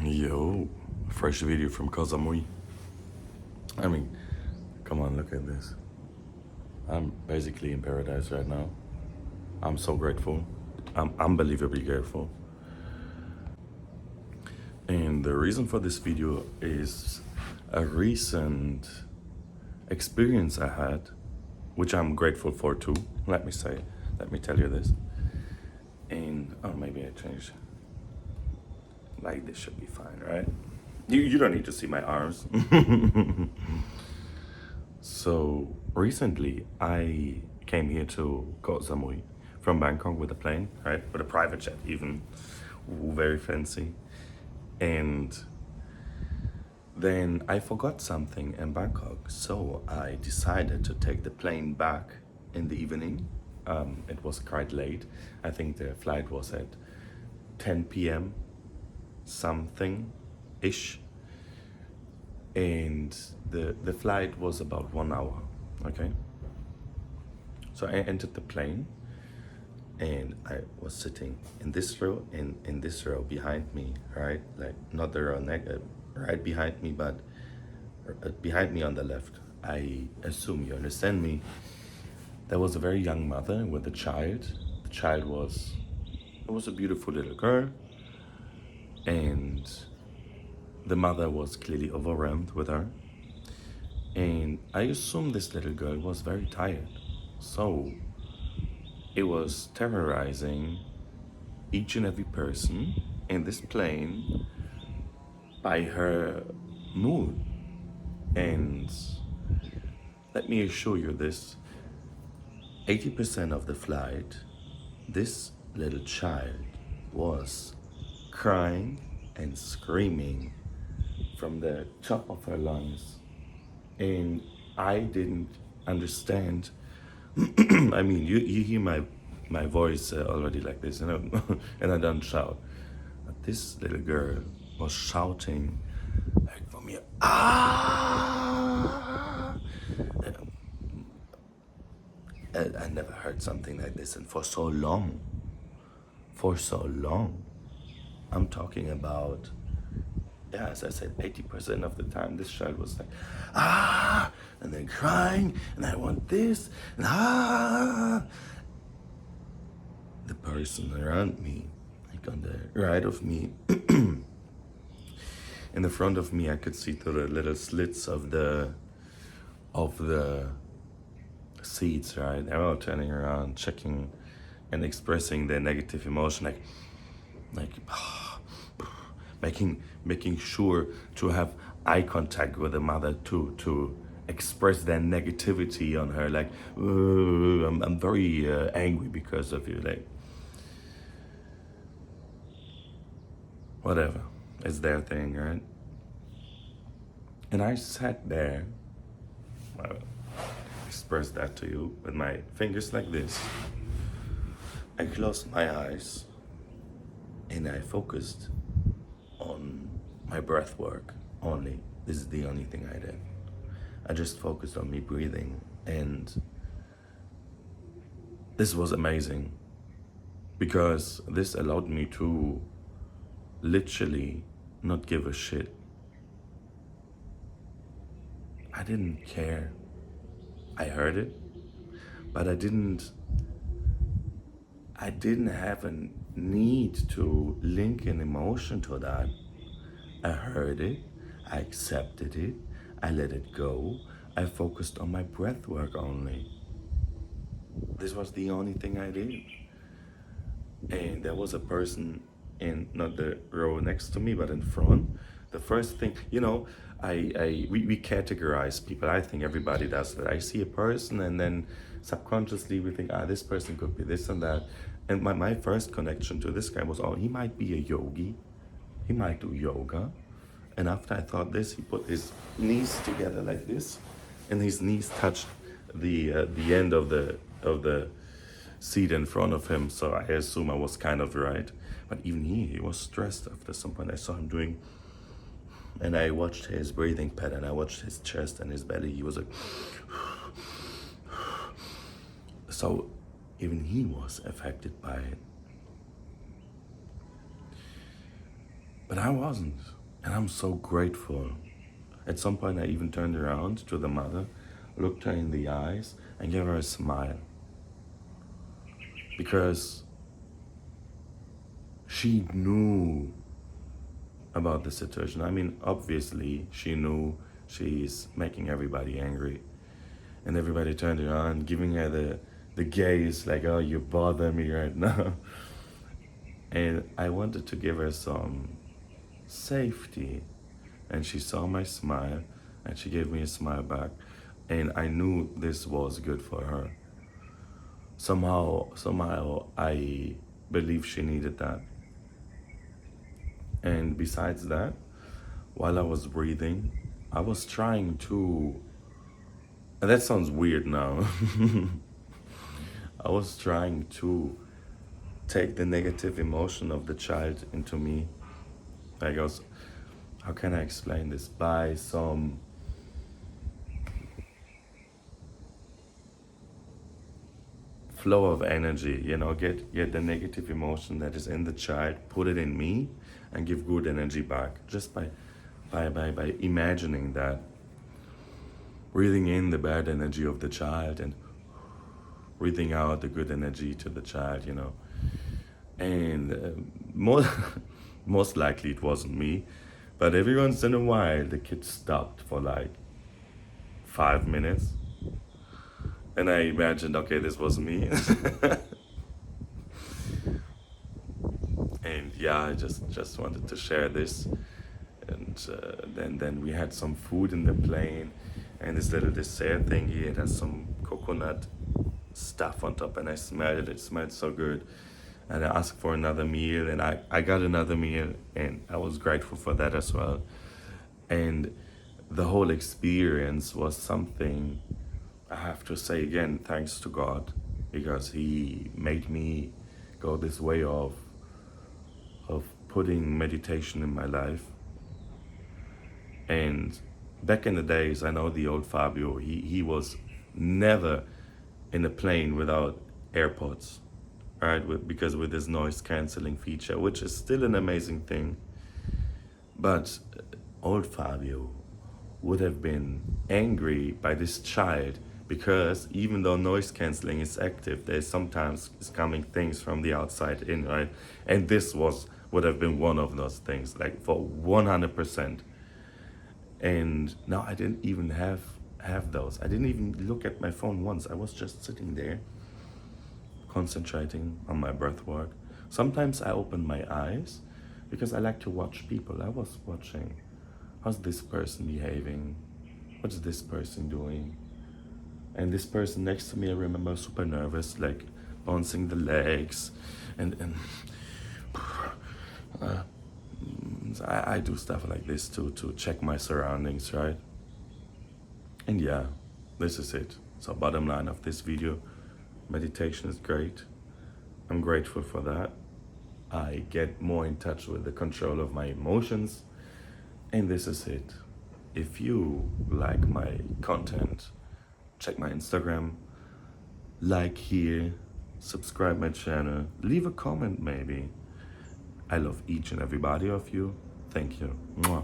Yo, fresh video from Koh Samui. I mean, come on, look at this. I'm basically in paradise right now. I'm so grateful. I'm unbelievably grateful. And the reason for this video is a recent experience I had, which I'm grateful for too. Let me tell you this. And, oh, maybe I changed. Like, this should be fine, right? You don't need to see my arms. So recently, I came here to Koh Samui from Bangkok with a plane, right? With a private jet, even. Ooh, very fancy. And then I forgot something in Bangkok, so I decided to take the plane back in the evening. It was quite late. I think the flight was at 10 p.m. something ish. And the flight was about 1 hour, okay? So I entered the plane and I was sitting in this row and in this row behind me, right? Like not the row right behind me, but behind me on the left. I assume you understand me. There was a very young mother with a child. The child was a beautiful little girl, and the mother was clearly overwhelmed with her. And I assume this little girl was very tired. So it was terrorizing each and every person in this plane by her mood. And let me assure you this, 80% of the flight, this little child was crying and screaming from the top of her lungs. And I didn't understand. I mean, you hear my voice already like this, you know, and I don't shout. But this little girl was shouting like from here, ah! I never heard something like this, and for so long. For so long. I'm talking about, yeah, as I said, 80% of the time, this child was like, ah, and then crying, and I want this, and ah. The person around me, like on the right of me, in the front of me, I could see through the little slits of the seats, right? They were all turning around, checking and expressing their negative emotion, like making sure to have eye contact with the mother to express their negativity on her, like I'm very angry because of you, like whatever, it's their thing, right? And I sat there, I express that to you with my fingers like this. I closed my eyes and I focused on my breath work only. This is the only thing I did. I just focused on me breathing, and this was amazing because this allowed me to literally not give a shit. I didn't care. I heard it, but I didn't have a need to link an emotion to that. I heard it, I accepted it, I let it go, I focused on my breath work only. This was the only thing I did. And there was a person in not the row next to me, but in front. The first thing, you know, we categorize people. I think everybody does that. I see a person and then subconsciously we think, this person could be this and that. And my first connection to this guy was, he might be a yogi. He might do yoga. And after I thought this, he put his knees together like this, and his knees touched the end of the seat in front of him. So I assume I was kind of right. But even he was stressed after some point. I saw him doing, and I watched his breathing pattern. I watched his chest and his belly. He was like, so even he was affected by it. But I wasn't. And I'm so grateful. At some point, I even turned around to the mother, looked her in the eyes, and gave her a smile. Because she knew about the situation. I mean, obviously, she knew she's making everybody angry. And everybody turned around, giving her the gaze, like, oh, you bother me right now. And I wanted to give her some safety. And she saw my smile, and she gave me a smile back. And I knew this was good for her. Somehow, I believe she needed that. And besides that, while I was breathing, I was trying to, and that sounds weird now, I was trying to take the negative emotion of the child into me. Like how can I explain this? By some flow of energy, get the negative emotion that is in the child, put it in me, and give good energy back. Just by imagining that, breathing in the bad energy of the child and breathing out the good energy to the child, And most likely it wasn't me, but every once in a while the kid stopped for like 5 minutes. And I imagined, okay, this was me. And yeah, I just wanted to share this. And then we had some food in the plane, and this little dessert thingy. It has some coconut stuff on top, and I smelled it. It smelled so good. And I asked for another meal, and I got another meal, and I was grateful for that as well. And the whole experience was something, I have to say again, thanks to God, because He made me go this way of putting meditation in my life. And back in the days, I know the old Fabio, he was never in a plane without AirPods, right? Because with his noise canceling feature, which is still an amazing thing. But old Fabio would have been angry by this child, because even though noise canceling is active, there's sometimes coming things from the outside in, right? And this would have been one of those things, like for 100%. And now I didn't even have those. I didn't even look at my phone once. I was just sitting there, concentrating on my breath work. Sometimes I open my eyes because I like to watch people. I was watching, how's this person behaving? What's this person doing? And this person next to me, I remember, super nervous, like bouncing the legs, and I do stuff like this to check my surroundings, right? And yeah, this is it. So bottom line of this video, meditation is great. I'm grateful for that. I get more in touch with the control of my emotions. And this is it. If you like my content, check my Instagram, like here, subscribe my channel, leave a comment maybe. I love each and every body of you. Thank you. Mwah.